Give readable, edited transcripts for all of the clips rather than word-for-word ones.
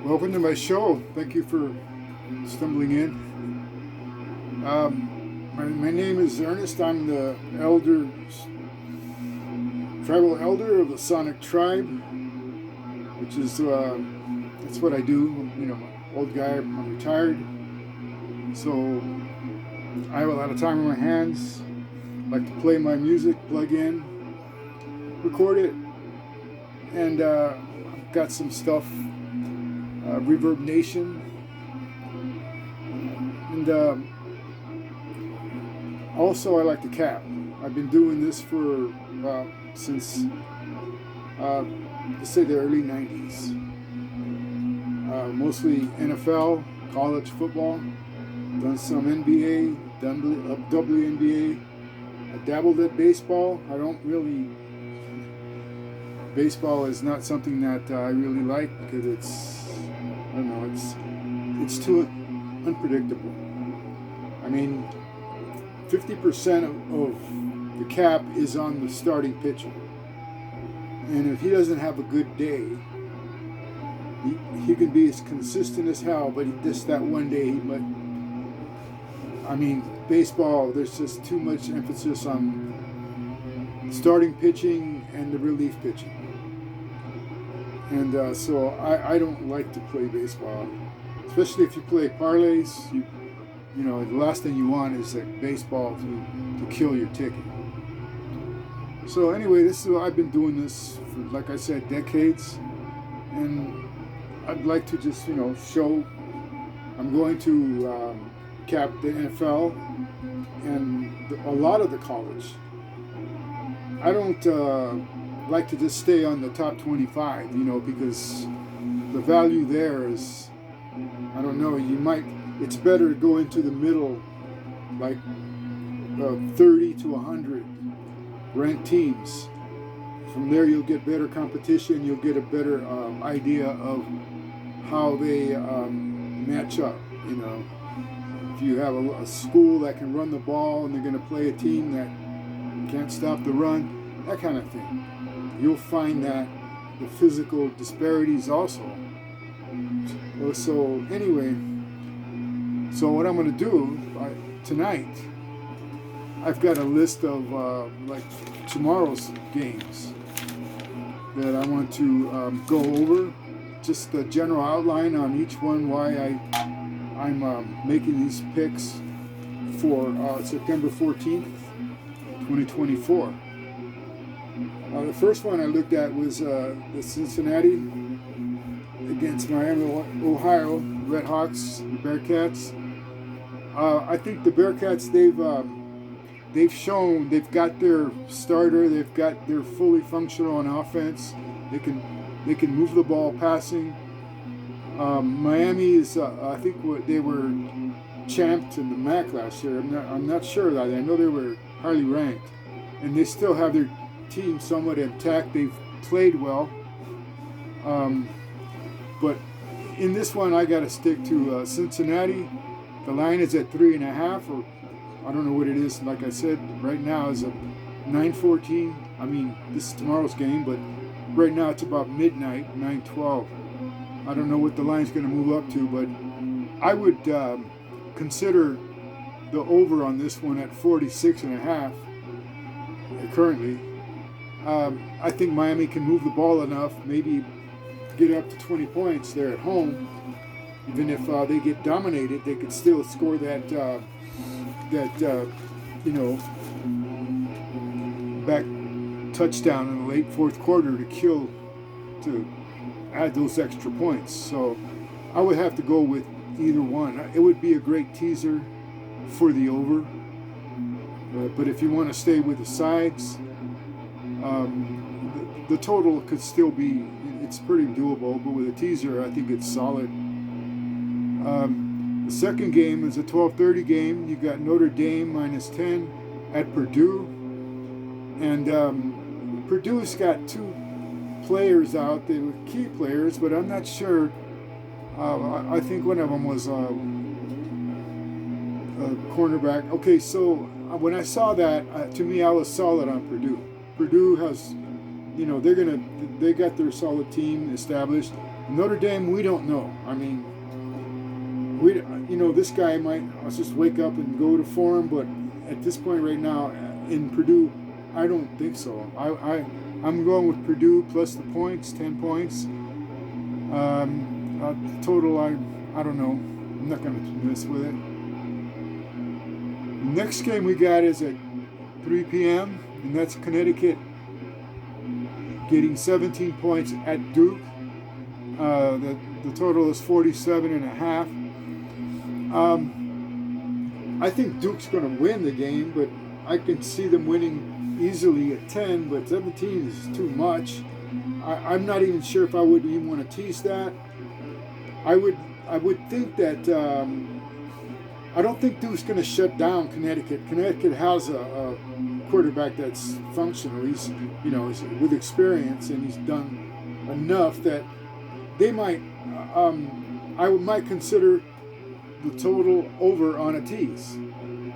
Welcome to my show. Thank you for stumbling in. My name is Ernest. I'm the tribal elder of the Sonic tribe, which is that's what I do. You know, I'm an old guy. I'm retired, so I have a lot of time on my hands. I like to play my music, plug in, record it, and I've got some stuff. Reverb Nation, and also I like to cap. I've been doing this for since let's say the early 90s. Mostly NFL, college football, done some NBA, done WNBA. I dabbled at baseball. Baseball is not something that I really like because I don't know, it's too unpredictable. I mean, 50% of the cap is on the starting pitcher. And if he doesn't have a good day, he can be as consistent as hell, but just that one day, baseball, there's just too much emphasis on starting pitching and the relief pitching. And so I don't like to play baseball, especially if you play parlays. You know, the last thing you want is like baseball to kill your ticket. So anyway, I've been doing this for, like I said, decades, and I'd like to just show. I'm going to cap the NFL and a lot of the college. I don't like to just stay on the top 25, because the value there is, I don't know, it's better to go into the middle, like 30 to 100 ranked teams. From there you'll get better competition, you'll get a better idea of how they match up, If you have a school that can run the ball and they're going to play a team that can't stop the run, that kind of thing. You'll find that the physical disparities also. So anyway, so what I'm going to do tonight, I've got a list of like tomorrow's games that I want to go over. Just the general outline on each one, why I'm making these picks for September 14th, 2024. The first one I looked at was the Cincinnati against Miami, Ohio, Redhawks, the Bearcats. I think the Bearcats, they've shown they've got their starter, they're fully functional on offense. They can move the ball passing. Miami is I think they were champs in the MAC last year. I'm not sure that. I know they were highly ranked, and they still have their team somewhat intact. They've played well, but in this one I got to stick to Cincinnati. The line is at 3.5, or I don't know what it is. Like I said, right now is a 9:14. I mean, this is tomorrow's game, but right now it's about midnight, 9:12. I don't know what the line's going to move up to, but I would consider the over on this one at 46.5 currently. I think Miami can move the ball enough, maybe get up to 20 points there at home. Even if they get dominated, they could still score that back touchdown in the late fourth quarter to add those extra points. So I would have to go with either one. It would be a great teaser for the over. But if you want to stay with the sides, the total could still be, it's pretty doable, but with a teaser, I think it's solid. The second game is a 12:30 game. You got Notre Dame -10 at Purdue. And Purdue's got two players out. They were key players, but I'm not sure. I think one of them was a cornerback. Okay, so when I saw that, to me, I was solid on Purdue. Purdue has, they got their solid team established. Notre Dame, we don't know. I mean, this guy might just wake up and go to form, but at this point right now, in Purdue, I don't think so. I'm going with Purdue plus the points, 10 points. Total, I don't know. I'm not going to mess with it. The next game we got is at 3 p.m., and that's Connecticut getting 17 points at Duke. The total is 47.5. I think Duke's going to win the game, but I can see them winning easily at 10, but 17 is too much. I'm not even sure if I would even want to tease that. I would think that I don't think Duke's going to shut down Connecticut. Connecticut has a quarterback that's functional. He's with experience, and he's done enough that they might. I might consider the total over on a tease.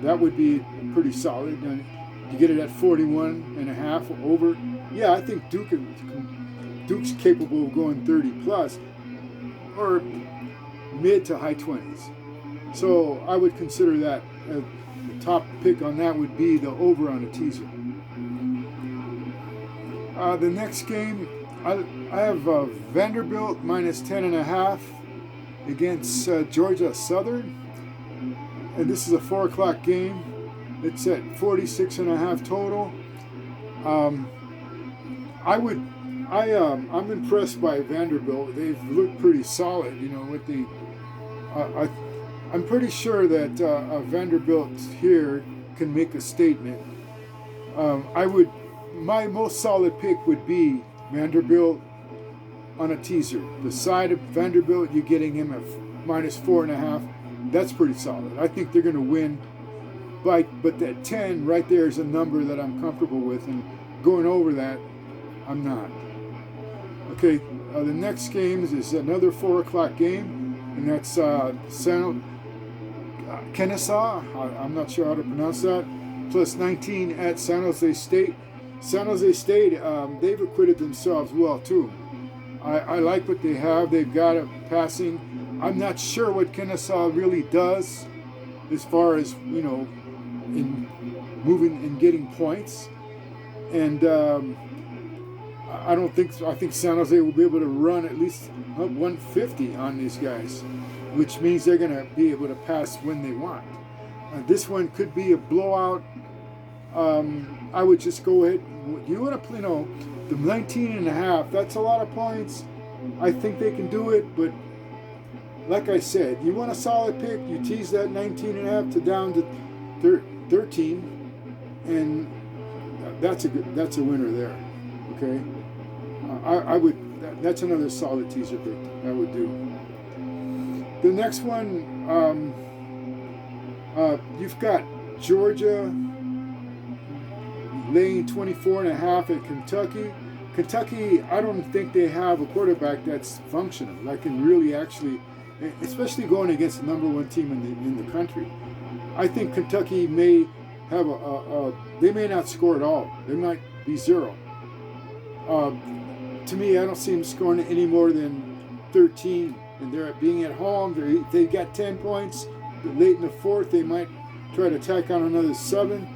That would be pretty solid. And you get it at 41.5 over. Yeah, I think Duke's capable of going 30 plus or mid to high 20s. So I would consider that the top pick on that would be the over on a teaser. The next game, I have Vanderbilt minus 10.5 against Georgia Southern, and this is a 4 o'clock game. It's at 46.5 total. I'm impressed by Vanderbilt. They've looked pretty solid, with the. I'm pretty sure that Vanderbilt here can make a statement. My most solid pick would be Vanderbilt on a teaser. The side of Vanderbilt, you're getting him at minus 4.5. That's pretty solid. I think they're going to win. But that 10 right there is a number that I'm comfortable with, and going over that, I'm not. Okay, the next game is another 4 o'clock game, and that's Kennesaw. I'm not sure how to pronounce that. Plus 19 at San Jose State. San Jose State, they've acquitted themselves well too. I like what they have. They've got a passing. I'm not sure what Kennesaw really does as far as, in moving and getting points. And I think San Jose will be able to run at least 150 on these guys, which means they're going to be able to pass when they want. This one could be a blowout. I would just go ahead. You want to play, the 19.5, that's a lot of points. I think they can do it, but like I said, you want a solid pick, you tease that 19.5 to down to 13, and that's a winner there. Okay, that's another solid teaser pick I would do. The next one, you've got Georgia laying 24.5 at Kentucky. Kentucky, I don't think they have a quarterback that's functional, that can really actually, especially going against the number one team in the country. I think Kentucky may have they may not score at all. They might be 0. To me, I don't see them scoring any more than 13. And they're being at home. They got 10 points. But late in the fourth, they might try to tack on another 7.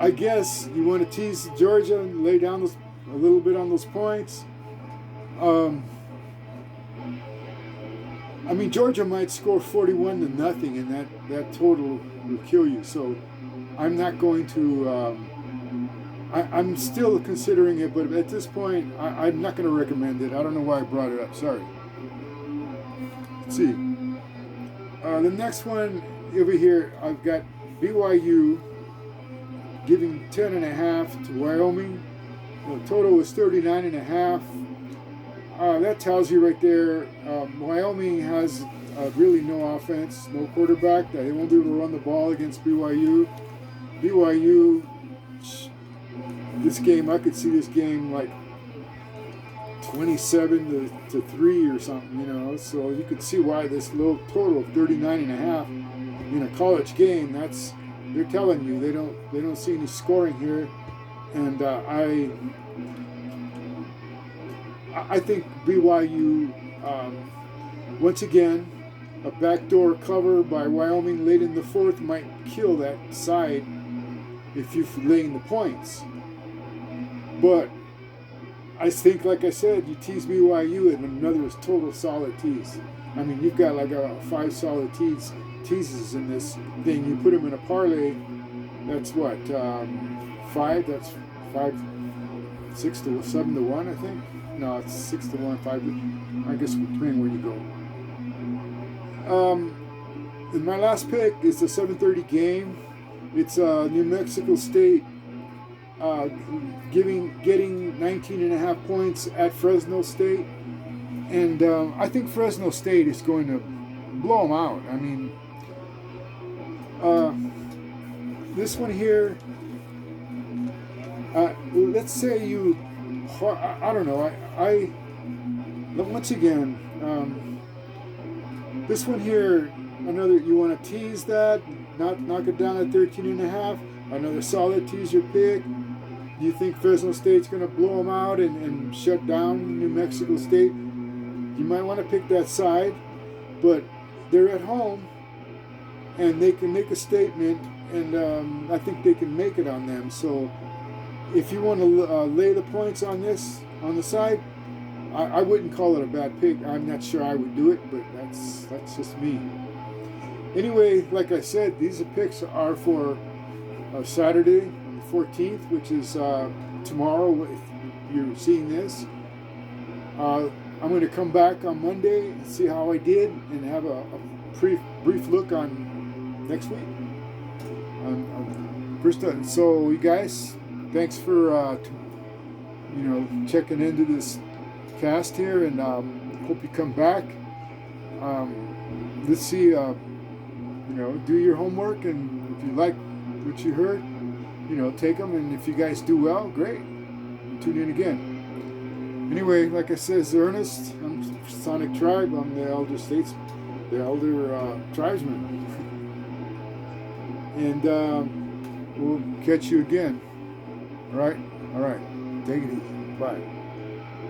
I guess you want to tease Georgia and lay down a little bit on those points. Georgia might score 41-0, and that total will kill you. So I'm not going to. I'm still considering it, but at this point, I'm not going to recommend it. I don't know why I brought it up. Sorry. Let's see. The next one over here, I've got BYU giving 10.5 to Wyoming. The total is 39.5. That tells you right there, Wyoming has really no offense, no quarterback. They won't be able to run the ball against BYU. BYU, this game, I could see this game like 27-3 or something, So you could see why this low total of 39.5 in a college game, that's they're telling you they don't see any scoring here, and I think BYU, once again, a backdoor cover by Wyoming late in the fourth might kill that side if you're laying the points. But I think, like I said, you tease BYU and another is total solid tease. I mean, you've got like 5 solid teases in this thing. You put them in a parlay, that's what, 5? That's 5, 6 to 7 to 1, I think. No, it's 6 to 1, 5 to, I guess depending where you go. And my last pick is the 7:30 game. It's New Mexico State getting 19.5 points at Fresno State, and I think Fresno State is going to blow them out. I mean, this one here. Let's say you, I don't know. Once again, this one here. Another, you want to tease that, knock it down at 13.5. Another solid teaser pick. Do you think Fresno State's going to blow them out and shut down New Mexico State? You might want to pick that side, but they're at home and they can make a statement, and I think they can make it on them. So if you want to lay the points on this, on the side, I wouldn't call it a bad pick. I'm not sure I would do it, but that's just me. Anyway, like I said, these picks are for Saturday, the 14th, which is tomorrow. If you're seeing this, I'm going to come back on Monday and see how I did, and have a brief look on next week. So you guys, thanks for checking into this cast here, and hope you come back. Let's see. Do your homework, and if you like what you heard, take them, and if you guys do well, great. Tune in again. Anyway, like I said, it's Ernest. I'm Sonic Tribe. I'm the elder tribesman. And we'll catch you again. All right. Take it easy. Bye.